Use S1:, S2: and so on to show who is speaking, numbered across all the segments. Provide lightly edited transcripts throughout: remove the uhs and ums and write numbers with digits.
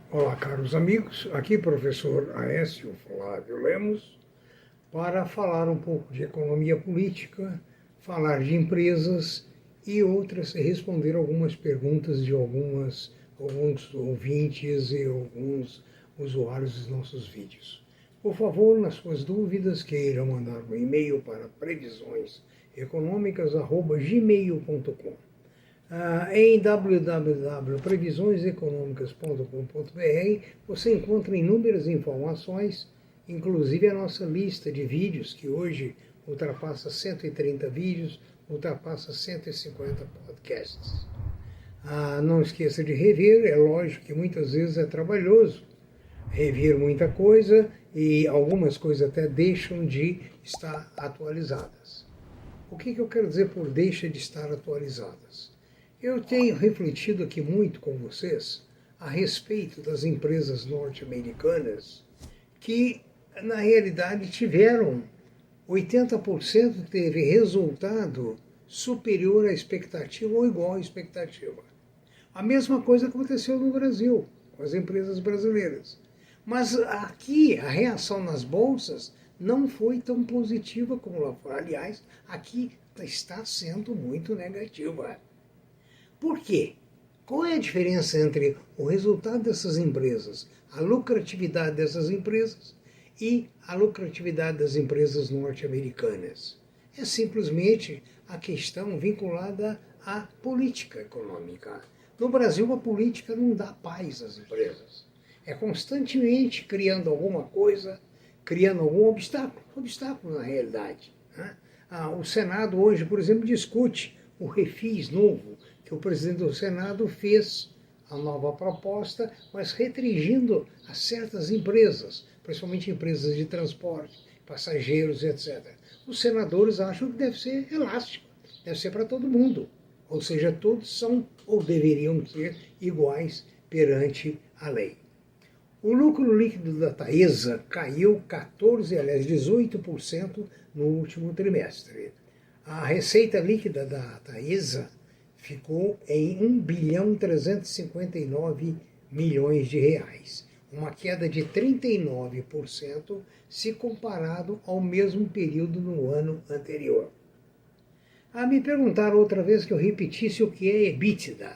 S1: Olá, caros amigos, aqui professor Aécio Flávio Lemos, para falar um pouco de economia política, falar de empresas e outras, e responder algumas perguntas de alguns ouvintes e alguns usuários dos nossos vídeos. Por favor, nas suas dúvidas, queiram mandar um e-mail para previsioneseconômicas@gmail.com. Em www.previsioneseconomicas.com.br você encontra inúmeras informações, inclusive a nossa lista de vídeos, que hoje ultrapassa 130 vídeos, ultrapassa 150 podcasts. Não esqueça de rever, é lógico que muitas vezes é trabalhoso rever muita coisa e algumas coisas até deixam de estar atualizadas. O que eu quero dizer por deixa de estar atualizadas? Eu tenho refletido aqui muito com vocês a respeito das empresas norte-americanas que, na realidade, tiveram 80% teve resultado superior à expectativa ou igual à expectativa. A mesma coisa aconteceu no Brasil, com as empresas brasileiras. Mas aqui a reação nas bolsas não foi tão positiva como lá fora. Aliás, aqui está sendo muito negativa. Por quê? Qual é a diferença entre o resultado dessas empresas, a lucratividade dessas empresas e a lucratividade das empresas norte-americanas? É simplesmente a questão vinculada à política econômica. No Brasil, a política não dá paz às empresas. É constantemente criando alguma coisa, criando algum obstáculo na realidade. O Senado hoje, por exemplo, discute o refis novo, que o presidente do Senado fez a nova proposta, mas restringindo a certas empresas, principalmente empresas de transporte, passageiros, etc. Os senadores acham que deve ser elástico, deve ser para todo mundo. Ou seja, todos são ou deveriam ser iguais perante a lei. O lucro líquido da Taesa caiu 18% no último trimestre. A receita líquida da Taesa ficou em 1.359 bilhões de reais, uma queda de 39% se comparado ao mesmo período no ano anterior. Me perguntaram outra vez que eu repetisse o que é EBITDA.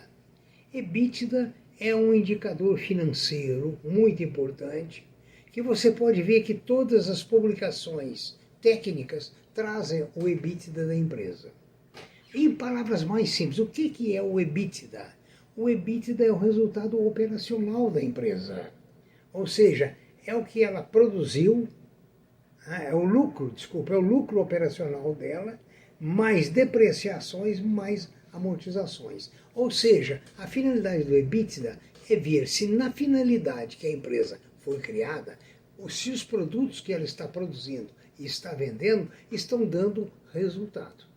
S1: EBITDA é um indicador financeiro muito importante, que você pode ver que todas as publicações técnicas trazem o EBITDA da empresa. Em palavras mais simples, o que é o EBITDA? O EBITDA é o resultado operacional da empresa. Ou seja, é o que ela produziu, é o lucro operacional dela, mais depreciações, mais amortizações. Ou seja, a finalidade do EBITDA é ver se na finalidade que a empresa foi criada, se os produtos que ela está produzindo e está vendendo estão dando resultado.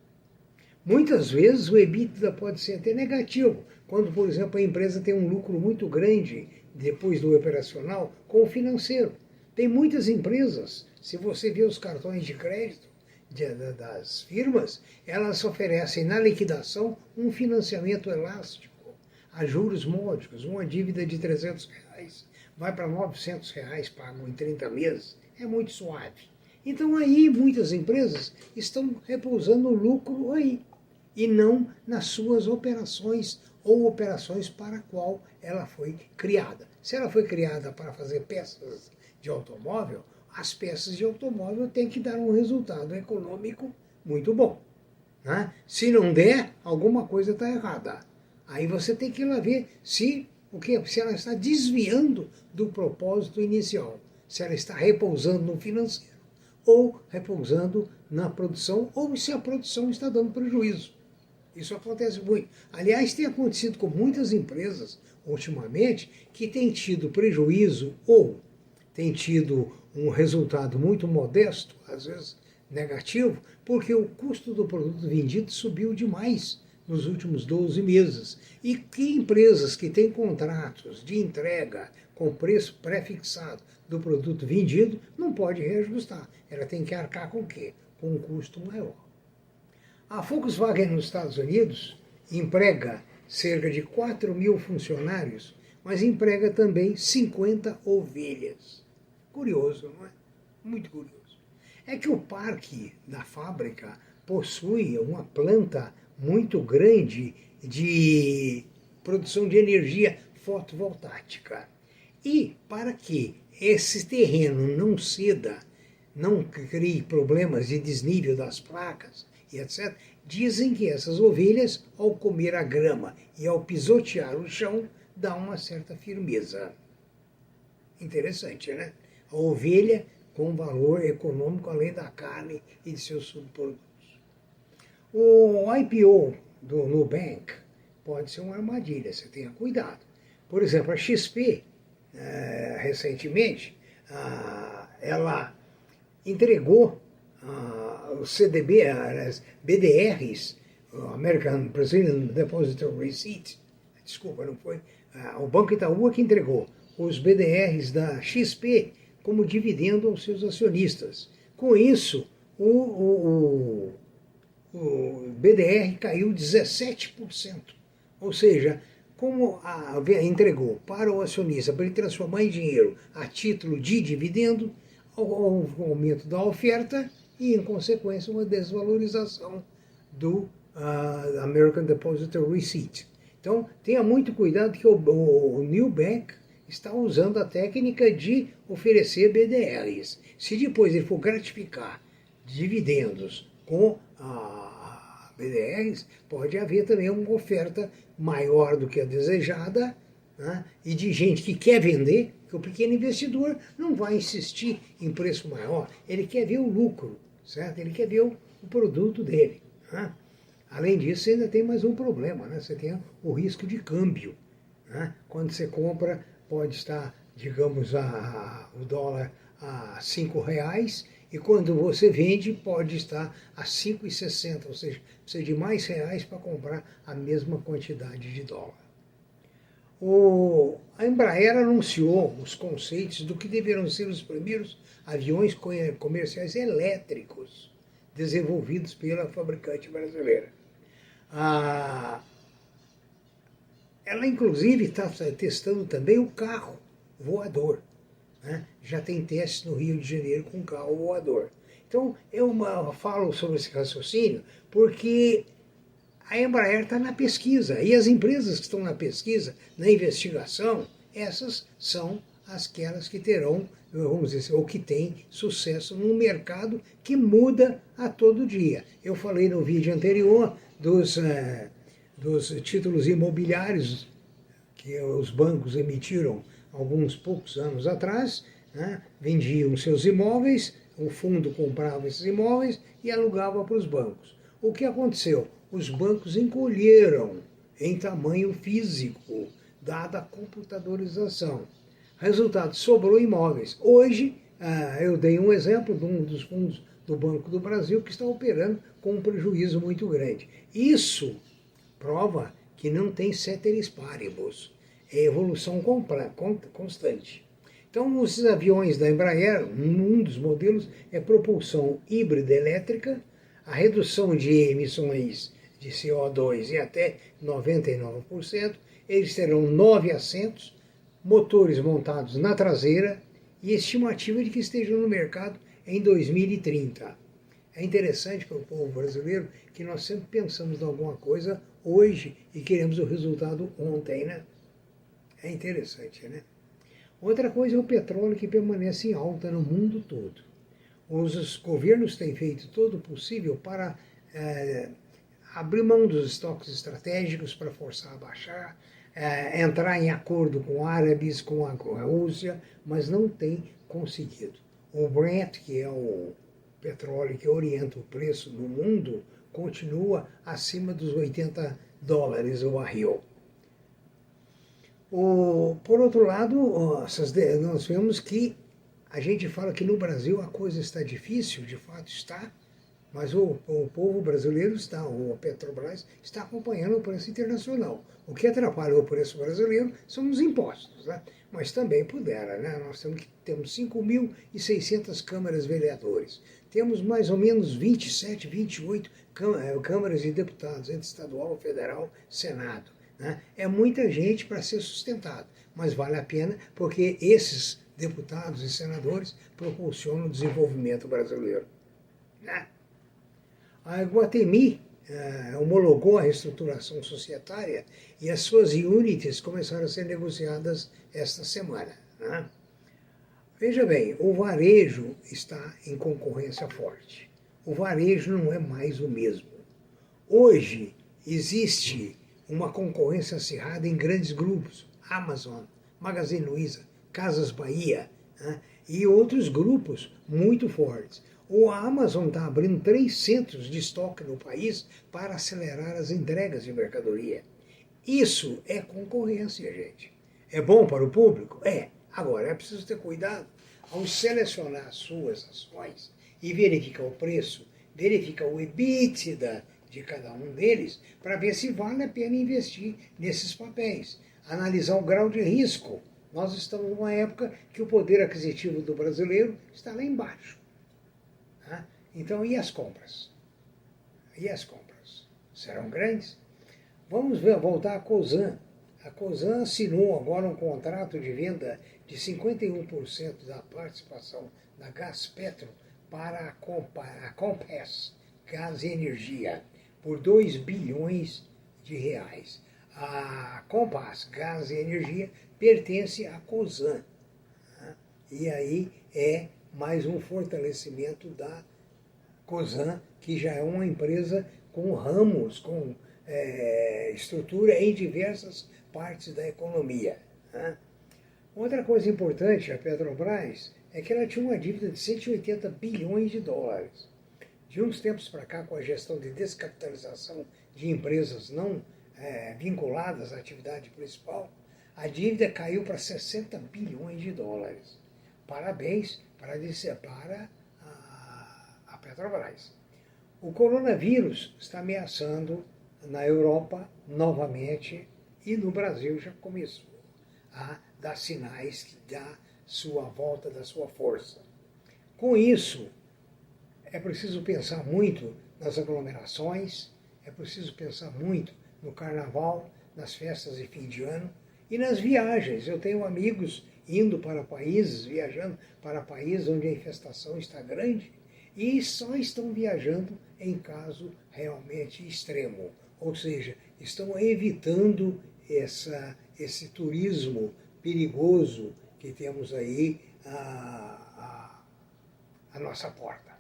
S1: Muitas vezes o EBITDA pode ser até negativo, quando, por exemplo, a empresa tem um lucro muito grande depois do operacional com o financeiro. Tem muitas empresas, se você vê os cartões de crédito das firmas, elas oferecem na liquidação um financiamento elástico, a juros módicos, uma dívida de R$300 vai para R$900 pago em 30 meses, é muito suave. Então aí muitas empresas estão repousando o lucro aí, e não nas suas operações ou operações para a qual ela foi criada. Se ela foi criada para fazer peças de automóvel, as peças de automóvel têm que dar um resultado econômico muito bom. Se não der, alguma coisa está errada. Aí você tem que ir lá ver se ela está desviando do propósito inicial, se ela está repousando no financeiro, ou repousando na produção, ou se a produção está dando prejuízo. Isso acontece muito. Aliás, tem acontecido com muitas empresas, ultimamente, que têm tido prejuízo ou têm tido um resultado muito modesto, às vezes negativo, porque o custo do produto vendido subiu demais nos últimos 12 meses. E que empresas que têm contratos de entrega com preço pré-fixado do produto vendido não pode reajustar. Ela tem que arcar com o quê? Com um custo maior. A Volkswagen nos Estados Unidos emprega cerca de 4.000 funcionários mas emprega também 50 ovelhas. Curioso, não é? Muito curioso. É que o parque da fábrica possui uma planta muito grande de produção de energia fotovoltaica. E para que esse terreno não ceda, não crie problemas de desnível das placas e etc., dizem que essas ovelhas, ao comer a grama e ao pisotear o chão, dá uma certa firmeza. Interessante, né? A ovelha com valor econômico além da carne e de seus subprodutos. O IPO do Nubank pode ser uma armadilha, você tenha cuidado. Por exemplo, a XP, recentemente, ela entregou os CDB, as BDRs, American Brazilian Depository Receipt, desculpa, não foi, o Banco Itaú que entregou os BDRs da XP como dividendo aos seus acionistas. Com isso, o BDR caiu 17%. Ou seja, como entregou para o acionista para ele transformar em dinheiro a título de dividendo, houve um aumento da oferta e, em consequência, uma desvalorização do American Depository Receipt. Então, tenha muito cuidado que o Nubank está usando a técnica de oferecer BDRs. Se depois ele for gratificar dividendos com BDRs, pode haver também uma oferta maior do que a desejada, né? E de gente que quer vender, que o pequeno investidor não vai insistir em preço maior, ele quer ver o lucro, certo? Ele quer ver o produto dele. Né? Além disso, você ainda tem mais um problema, né? Você tem o risco de câmbio. Né? Quando você compra, pode estar, digamos, o dólar a R$5, e quando você vende, pode estar a R$ 5,60, ou seja, precisa de mais reais para comprar a mesma quantidade de dólar. A Embraer anunciou os conceitos do que deverão ser os primeiros aviões comerciais elétricos desenvolvidos pela fabricante brasileira. Ela, inclusive, está testando também o carro voador. Né? Já tem testes no Rio de Janeiro com carro voador. Então, eu falo sobre esse raciocínio porque a Embraer está na pesquisa. E as empresas que estão na pesquisa, na investigação, essas são aquelas que terão, vamos dizer, ou que têm sucesso num mercado que muda a todo dia. Eu falei no vídeo anterior dos títulos imobiliários que os bancos emitiram alguns poucos anos atrás, né? Vendiam seus imóveis, o fundo comprava esses imóveis e alugava para os bancos. O que aconteceu? Os bancos encolheram em tamanho físico, dada a computadorização. Resultado, sobrou imóveis. Hoje, eu dei um exemplo de um dos fundos do Banco do Brasil que está operando com um prejuízo muito grande. Isso prova que não tem ceteris paribus, é evolução constante. Então, os aviões da Embraer, um dos modelos é propulsão híbrida elétrica, a redução de emissões de CO2 em até 99%, eles terão 9 assentos, motores montados na traseira e estimativa de que estejam no mercado em 2030. É interessante para o povo brasileiro que nós sempre pensamos em alguma coisa hoje e queremos o resultado ontem, né? É interessante, né? Outra coisa é o petróleo que permanece em alta no mundo todo. Os governos têm feito todo o possível para abrir mão dos estoques estratégicos para forçar a baixar, entrar em acordo com árabes, com a Rússia, mas não tem conseguido. O Brent, que é o petróleo que orienta o preço no mundo, continua acima dos $80 o barril. Por outro lado, nós vemos que a gente fala que no Brasil a coisa está difícil, de fato está, mas o povo brasileiro está, a Petrobras, está acompanhando o preço internacional. O que atrapalha o preço brasileiro são os impostos, né? Mas também pudera, né? Nós temos 5.600 câmaras vereadores, temos mais ou menos 27, 28 câmaras de deputados, entre estadual, federal, Senado. né? É muita gente para ser sustentado, mas vale a pena porque esses deputados e senadores proporcionam o desenvolvimento brasileiro, né? A Iguatemi homologou a reestruturação societária e as suas units começaram a ser negociadas esta semana, né? Veja bem, o varejo está em concorrência forte. O varejo não é mais o mesmo. Hoje existe uma concorrência acirrada em grandes grupos, Amazon, Magazine Luiza, Casas Bahia, né? E outros grupos muito fortes. A Amazon está abrindo 3 centros de estoque no país para acelerar as entregas de mercadoria. Isso é concorrência, gente. É bom para o público? É. Agora, é preciso ter cuidado ao selecionar as suas ações e verificar o preço, verificar o EBITDA de cada um deles, para ver se vale a pena investir nesses papéis. Analisar o grau de risco. Nós estamos numa época que o poder aquisitivo do brasileiro está lá embaixo. Tá? Então, e as compras? E as compras? Serão grandes? Vamos voltar à Cosan. A Cosan assinou agora um contrato de venda de 51% da participação da Gaspetro para a Compass Gás e Energia, por 2 bilhões de reais. A Compass Gás e Energia pertence à Cosan, né? E aí é mais um fortalecimento da Cosan, que já é uma empresa com ramos, com estrutura em diversas partes da economia, né? Outra coisa importante, a Petrobras, é que ela tinha uma dívida de 180 bilhões de dólares. De uns tempos para cá, com a gestão de descapitalização de empresas não vinculadas à atividade principal, a dívida caiu para 60 bilhões de dólares. Parabéns para a Petrobras. O coronavírus está ameaçando na Europa novamente e no Brasil já começou a dar sinais da sua volta, da sua força. Com isso, é preciso pensar muito nas aglomerações, é preciso pensar muito no carnaval, nas festas de fim de ano e nas viagens. Eu tenho amigos indo para países, viajando para países onde a infestação está grande e só estão viajando em caso realmente extremo. Ou seja, estão evitando esse turismo perigoso que temos aí à nossa porta.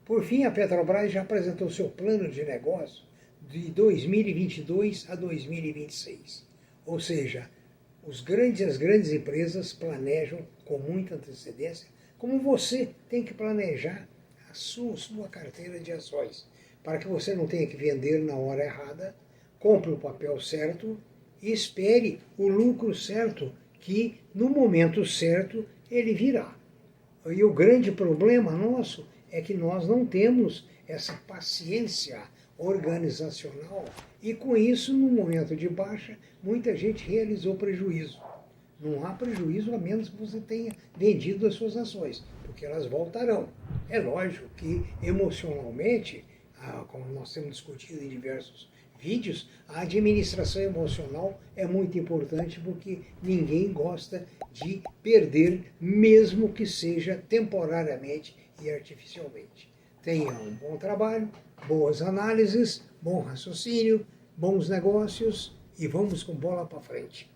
S1: Por fim, a Petrobras já apresentou seu plano de negócio de 2022 a 2026. Ou seja, as grandes empresas planejam com muita antecedência, como você tem que planejar a sua carteira de ações, para que você não tenha que vender na hora errada, compre o papel certo e espere o lucro certo, que no momento certo ele virá. E o grande problema nosso é que nós não temos essa paciência organizacional e com isso, no momento de baixa, muita gente realizou prejuízo. Não há prejuízo a menos que você tenha vendido as suas ações, porque elas voltarão. É lógico que emocionalmente, como nós temos discutido em diversos vídeos, a administração emocional é muito importante porque ninguém gosta de perder, mesmo que seja temporariamente e artificialmente. Tenha um bom trabalho, boas análises, bom raciocínio, bons negócios e vamos com bola para frente.